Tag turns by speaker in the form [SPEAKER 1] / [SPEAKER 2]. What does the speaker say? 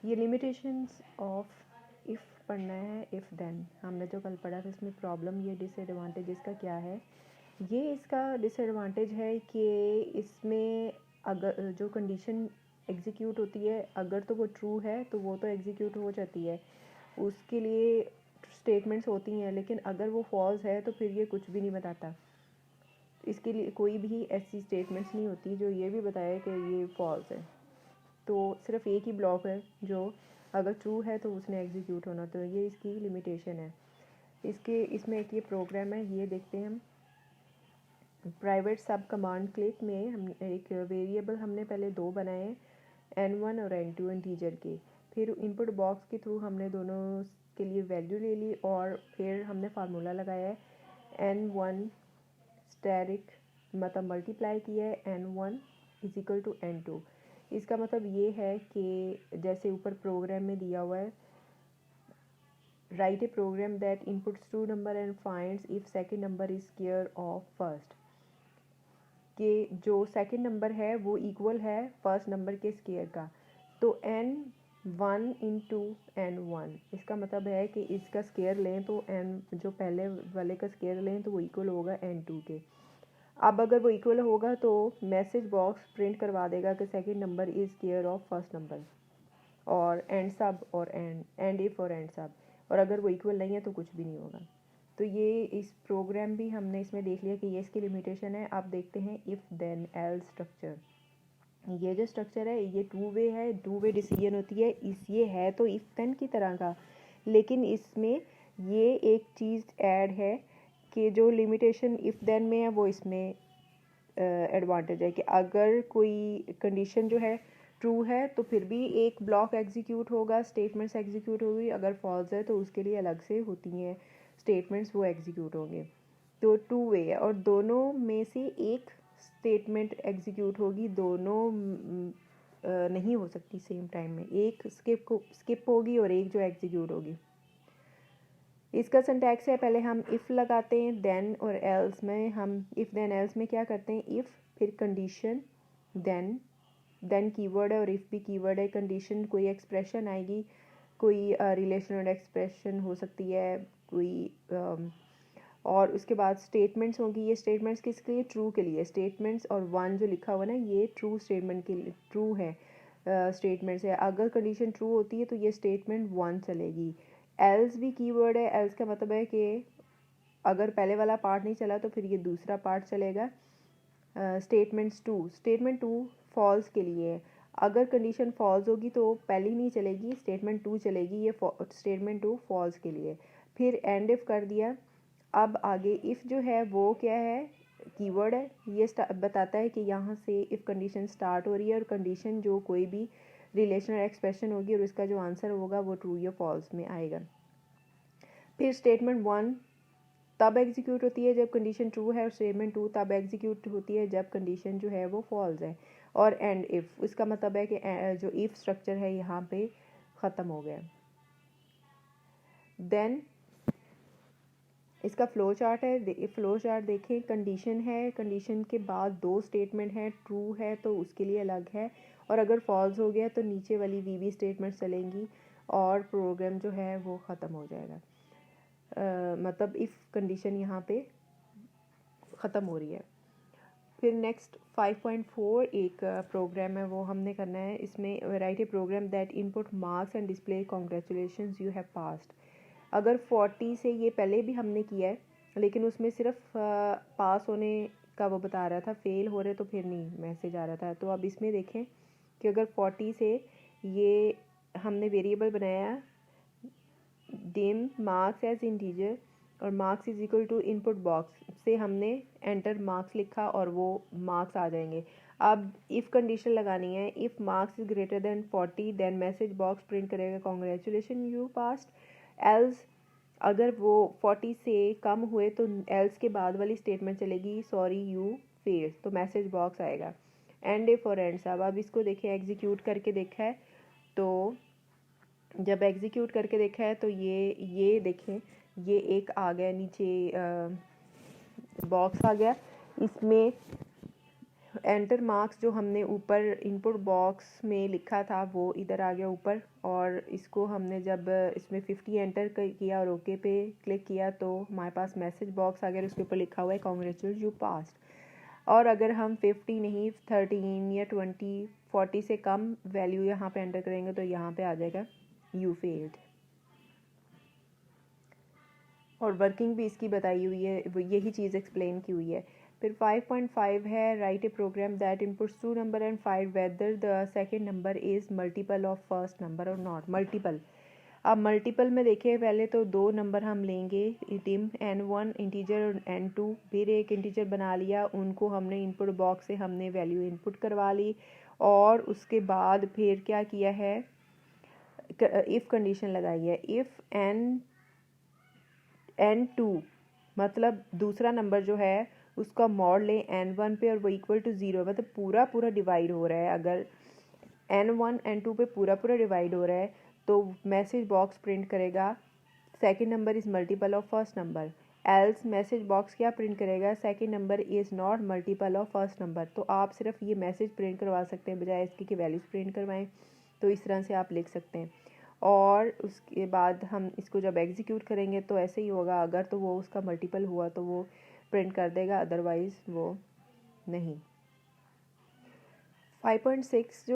[SPEAKER 1] ये limitations of if पढ़ना है, इफ़ देन हमने जो कल पढ़ा था इसमें प्रॉब्लम ये डिसएडवांटेज इसका क्या है। ये इसका डिसएडवांटेज है कि इसमें अगर जो कंडीशन एग्जीक्यूट होती है अगर तो वो ट्रू है तो वो तो एग्जीक्यूट हो जाती है, उसके लिए स्टेटमेंट्स होती हैं, लेकिन अगर वो फॉल्स है तो फिर ये कुछ भी नहीं बताता। इसके लिए कोई भी ऐसी स्टेटमेंट्स नहीं होती जो ये भी बताए कि ये फॉल्स है। तो सिर्फ एक ही ब्लॉक है जो अगर ट्रू है तो उसने एग्जीक्यूट होना, तो ये इसकी लिमिटेशन है। इसमें एक ये प्रोग्राम है, ये देखते हैं हम। प्राइवेट सब कमांड क्लिक में हम एक वेरिएबल हमने पहले दो बनाए हैं, n1 और n2 इंटीजर के। फिर इनपुट बॉक्स के थ्रू हमने दोनों के लिए वैल्यू ले ली और फिर हमने फार्मूला लगाया है n1 स्टैरिक मतलब मल्टीप्लाई किया है n1 is equal to n2। इसका मतलब ये है कि जैसे ऊपर प्रोग्राम में दिया हुआ है, write a program that inputs two number and finds if second number is square of first, कि जो सेकंड नंबर है वो इक्वल है फर्स्ट नंबर के स्क्वायर का। तो n1 इंटू n1 इसका मतलब है कि इसका स्क्वायर लें तो n जो पहले वाले का स्क्वायर लें तो वो इक्वल होगा n2 के। अब अगर वो इक्वल होगा तो मैसेज बॉक्स प्रिंट करवा देगा कि second number is square of first number, और एंड सब और एंड इफ और एंड सब, और अगर वो इक्वल नहीं है तो कुछ भी नहीं होगा। तो ये इस प्रोग्राम भी हमने इसमें देख लिया कि ये इसकी लिमिटेशन है। अब देखते हैं इफ़ देन एल्स स्ट्रक्चर। ये जो स्ट्रक्चर है ये टू वे है, टू वे डिसीजन होती है। ये है तो इफ़ देन की तरह का, लेकिन इसमें ये एक चीज़ ऐड है कि जो लिमिटेशन इफ़ देन में है वो इसमें एडवांटेज है कि अगर कोई कंडीशन जो है ट्रू है तो फिर भी एक ब्लॉक एग्जीक्यूट होगा, स्टेटमेंट्स एग्जीक्यूट होगी। अगर फॉल्स है तो उसके लिए अलग से होती हैं स्टेटमेंट्स, वो एग्जीक्यूट होंगे। तो टू वे है और दोनों में से एक स्टेटमेंट एग्जीक्यूट होगी, दोनों नहीं हो सकती सेम टाइम में, एक स्किप होगी और एक जो एग्जीक्यूट होगी। इसका सिंटैक्स है, पहले हम इफ़ लगाते हैं, देन और एल्स में हम इफ़ देन एल्स में क्या करते हैं, इफ़ फिर कंडीशन देन कीवर्ड है और इफ़ भी कीवर्ड है। कंडीशन कोई एक्सप्रेशन आएगी, कोई रिलेशनल एक्सप्रेशन हो सकती है, कोई और उसके बाद स्टेटमेंट्स होंगी। ये स्टेटमेंट्स किसके लिए, ट्रू के लिए। स्टेटमेंट्स और वन जो लिखा हुआ ना ये ट्रू स्टेटमेंट के लिए, ट्रू है स्टेटमेंट्स है। अगर कंडीशन ट्रू होती है तो ये स्टेटमेंट वन चलेगी। एल्स भी कीवर्ड है, एल्स का मतलब है कि अगर पहले वाला पार्ट नहीं चला तो फिर ये दूसरा पार्ट चलेगा। स्टेटमेंट टू फॉल्स के लिए है, अगर कंडीशन फॉल्स होगी तो पहली नहीं चलेगी, स्टेटमेंट टू चलेगी, ये स्टेटमेंट टू फॉल्स के लिए। फिर एंड इफ़ कर दिया। अब आगे इफ़ जो है वो क्या है, कीवर्ड है, ये बताता है कि यहाँ से इफ़ कंडीशन स्टार्ट हो रही है और कंडीशन जो कोई भी रिलेशनल एक्सप्रेशन होगी और उसका जो आंसर होगा वो ट्रू या फॉल्स में आएगा। फिर स्टेटमेंट वन तब एग्जीक्यूट होती है जब कंडीशन ट्रू है और स्टेटमेंट टू तब एग्जीक्यूट होती है जब कंडीशन जो है वो फॉल्स है। और एंड इफ़, इसका मतलब है कि जो इफ़ स्ट्रक्चर है यहाँ पे ख़त्म हो गया। देन इसका फ़्लो चार्ट है, फ़्लो चार्ट देखें। कंडीशन है, कंडीशन के बाद दो स्टेटमेंट है, ट्रू है तो उसके लिए अलग है, और अगर फॉल्स हो गया तो नीचे वाली वी स्टेटमेंट चलेंगी और प्रोग्राम जो है वो ख़त्म हो जाएगा। मतलब इफ़ कंडीशन यहाँ पे ख़त्म हो रही है। फिर नेक्स्ट 5.4 एक प्रोग्राम है, वो हमने करना है। इसमें write a program that input marks and display congratulations you have passed. अगर 40 से ये पहले भी हमने किया है, लेकिन उसमें सिर्फ पास होने का वो बता रहा था, फेल हो रहे तो फिर नहीं मैसेज आ रहा था। तो अब इसमें देखें कि अगर 40 से ये हमने वेरिएबल बनाया डिम मार्क्स एज इंटीजर और marks is equal to input box से हमने एंटर मार्क्स लिखा और वो मार्क्स आ जाएंगे। अब इफ़ कंडीशन लगानी है, if marks is greater than 40 then message box print करेगा कॉन्ग्रेचुलेशन यू पास्ड। एल्स अगर वो 40 से कम हुए तो एल्स के बाद वाली स्टेटमेंट चलेगी सॉरी यू फेल्ड, तो मैसेज बॉक्स आएगा। एंड इफ और एंड सब, अब इसको देखें एग्जीक्यूट करके देखा है, तो जब एग्जीक्यूट करके देखा है तो ये देखें ये एक आ गया नीचे बॉक्स आ गया। इसमें एंटर मार्क्स जो हमने ऊपर इनपुट बॉक्स में लिखा था वो इधर आ गया ऊपर, और इसको हमने जब इसमें 50 एंटर किया और ओके पे क्लिक किया तो हमारे पास मैसेज बॉक्स आ गया, उसके ऊपर लिखा हुआ है कांग्रेचुलेट यू पास्ड। और अगर हम 50 नहीं 13 या 20 40 से कम वैल्यू यहाँ पे एंटर करेंगे तो यहाँ पे आ जाएगा यू फेल्ड। और वर्किंग भी इसकी बताई हुई है, यही चीज़ एक्सप्लेन की हुई है। फिर 5.5 है write a program that inputs 2 number and find whether the second number is multiple of first number और नॉट मल्टीपल। अब मल्टीपल में देखिए, पहले तो 2 नंबर हम लेंगे टीम n1 इंटीजर और n2, फिर एक इंटीजर बना लिया, उनको हमने इनपुट बॉक्स से हमने वैल्यू इनपुट करवा ली, और उसके बाद फिर क्या किया है, इफ़ कंडीशन लगाई है। इफ़ n2 मतलब दूसरा नंबर जो है उसका मॉड लें n1 पे और वो इक्वल टू 0, मतलब पूरा पूरा डिवाइड हो रहा है। अगर n1 n2 पे पूरा पूरा डिवाइड हो रहा है तो मैसेज बॉक्स प्रिंट करेगा second number is multiple of first number. Else message box क्या प्रिंट करेगा, second number is not multiple of first number. तो आप सिर्फ ये मैसेज प्रिंट करवा सकते हैं बजाय इसके कि वैल्यूज़ प्रिंट करवाएं। तो इस तरह से आप लिख सकते हैं, और उसके बाद हम इसको जब एग्जीक्यूट करेंगे तो ऐसे ही होगा। अगर तो वो उसका मल्टीपल हुआ तो वो प्रिंट कर देगा, अदरवाइज़ वो नहीं। 5.6 जो